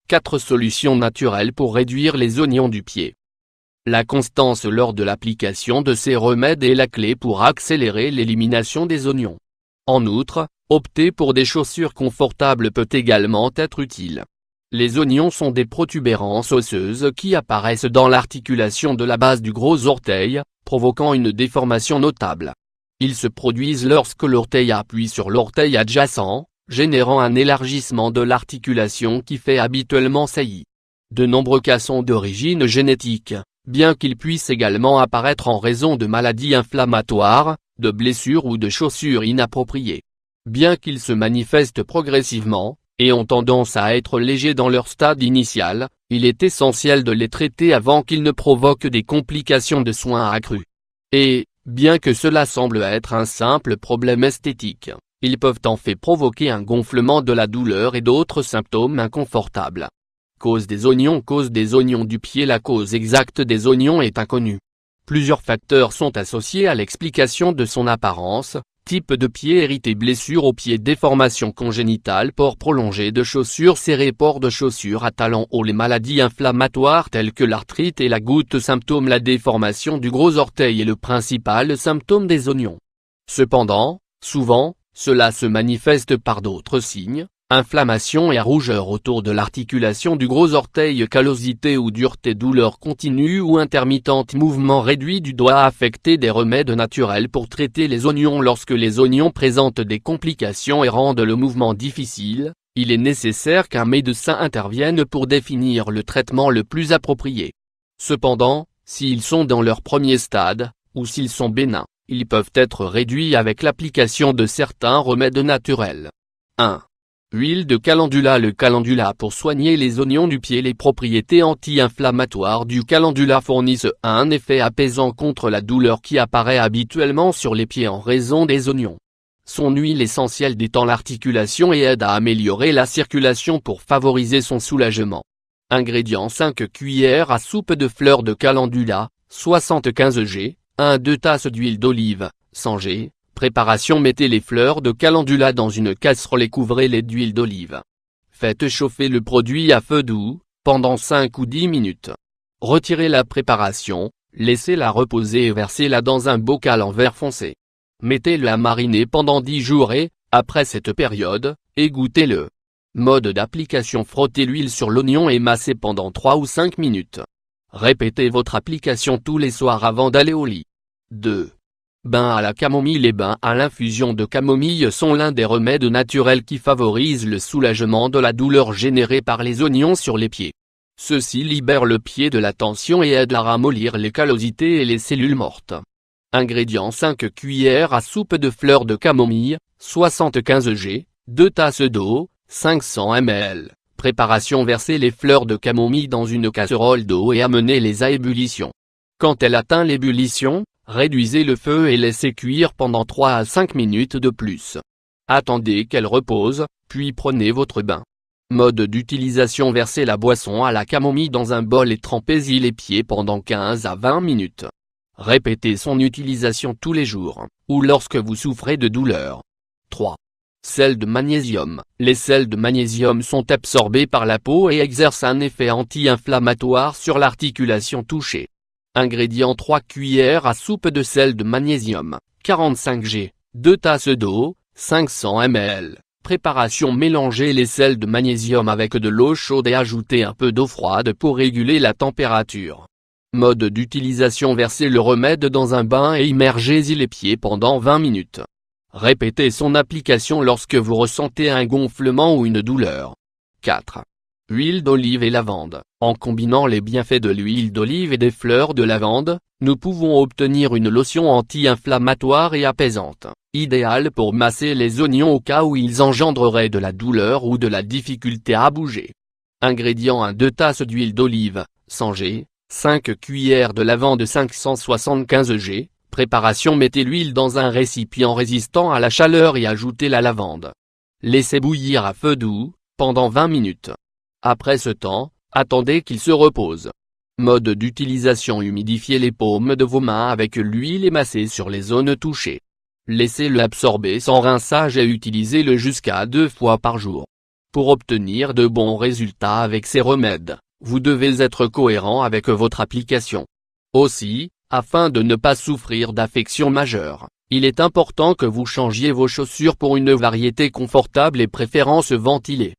4 solutions naturelles pour réduire les oignons du pied. La constance lors de l'application de ces remèdes est la clé pour accélérer l'élimination des oignons. En outre, opter pour des chaussures confortables peut également être utile. Les oignons sont des protubérances osseuses qui apparaissent dans l'articulation de la base du gros orteil, provoquant une déformation notable. Ils se produisent lorsque l'orteil appuie sur l'orteil adjacent, générant un élargissement de l'articulation qui fait habituellement saillie. De nombreux cas sont d'origine génétique, bien qu'ils puissent également apparaître en raison de maladies inflammatoires, de blessures ou de chaussures inappropriées. Bien qu'ils se manifestent progressivement, et ont tendance à être légers dans leur stade initial, il est essentiel de les traiter avant qu'ils ne provoquent des complications de soins accrues. Et, bien que cela semble être un simple problème esthétique, ils peuvent en fait provoquer un gonflement de la douleur et d'autres symptômes inconfortables. Cause des oignons du pied. La cause exacte des oignons est inconnue. Plusieurs facteurs sont associés à l'explication de son apparence: type de pied hérité, blessure au pied, déformation congénitale, port prolongé de chaussures serrées, port de chaussures à talons hauts, les maladies inflammatoires telles que l'arthrite et la goutte. Symptômes: la déformation du gros orteil est le principal symptôme des oignons. Cependant, souvent, cela se manifeste par d'autres signes: inflammation et rougeur autour de l'articulation du gros orteil, callosité ou dureté, douleur continue ou intermittente, mouvement réduit du doigt. Affecter des remèdes naturels pour traiter les oignons. Lorsque les oignons présentent des complications et rendent le mouvement difficile, il est nécessaire qu'un médecin intervienne pour définir le traitement le plus approprié. Cependant, s'ils sont dans leur premier stade, ou s'ils sont bénins, ils peuvent être réduits avec l'application de certains remèdes naturels. 1. Huile de calendula. Le calendula pour soigner les oignons du pied. Les propriétés anti-inflammatoires du calendula fournissent un effet apaisant contre la douleur qui apparaît habituellement sur les pieds en raison des oignons. Son huile essentielle détend l'articulation et aide à améliorer la circulation pour favoriser son soulagement. Ingrédients: 5 cuillères à soupe de fleurs de calendula, 75 g, 1-2 tasses d'huile d'olive, 100 g. Préparation: mettez les fleurs de calendula dans une casserole et couvrez-les d'huile d'olive. Faites chauffer le produit à feu doux, pendant 5 ou 10 minutes. Retirez la préparation, laissez-la reposer et versez-la dans un bocal en verre foncé. Mettez-le à mariner pendant 10 jours et, après cette période, égouttez-le. Mode d'application: frottez l'huile sur l'oignon et massez pendant 3 ou 5 minutes. Répétez votre application tous les soirs avant d'aller au lit. 2. Bain à la camomille. Les bains à l'infusion de camomille sont l'un des remèdes naturels qui favorisent le soulagement de la douleur générée par les oignons sur les pieds. Ceux-ci libèrent le pied de la tension et aident à ramollir les callosités et les cellules mortes. Ingrédients: 5 cuillères à soupe de fleurs de camomille, 75 g, 2 tasses d'eau, 500 ml. Préparation: versez les fleurs de camomille dans une casserole d'eau et amenez-les à ébullition. Quand elle atteint l'ébullition, réduisez le feu et laissez cuire pendant 3 à 5 minutes de plus. Attendez qu'elle repose, puis prenez votre bain. Mode d'utilisation: versez la boisson à la camomille dans un bol et trempez-y les pieds pendant 15 à 20 minutes. Répétez son utilisation tous les jours, ou lorsque vous souffrez de douleur. 3. Sel de magnésium. Les sels de magnésium sont absorbés par la peau et exercent un effet anti-inflammatoire sur l'articulation touchée. Ingrédients: 3 cuillères à soupe de sel de magnésium, 45 g, 2 tasses d'eau, 500 ml. Préparation: mélangez les sels de magnésium avec de l'eau chaude et ajoutez un peu d'eau froide pour réguler la température. Mode d'utilisation: versez le remède dans un bain et immergez-y les pieds pendant 20 minutes. Répétez son application lorsque vous ressentez un gonflement ou une douleur. 4. Huile d'olive et lavande. En combinant les bienfaits de l'huile d'olive et des fleurs de lavande, nous pouvons obtenir une lotion anti-inflammatoire et apaisante, idéale pour masser les oignons au cas où ils engendreraient de la douleur ou de la difficulté à bouger. Ingrédients: 1-2 tasses d'huile d'olive, 100 g, 5 cuillères de lavande, 575 g. Préparation: mettez l'huile dans un récipient résistant à la chaleur et ajoutez la lavande. Laissez bouillir à feu doux, pendant 20 minutes. Après ce temps, attendez qu'il se repose. Mode d'utilisation: humidifiez les paumes de vos mains avec l'huile et massez sur les zones touchées. Laissez-le absorber sans rinçage et utilisez-le jusqu'à 2 fois par jour. Pour obtenir de bons résultats avec ces remèdes, vous devez être cohérent avec votre application. Aussi, afin de ne pas souffrir d'affections majeures, il est important que vous changiez vos chaussures pour une variété confortable et préférence ventilée.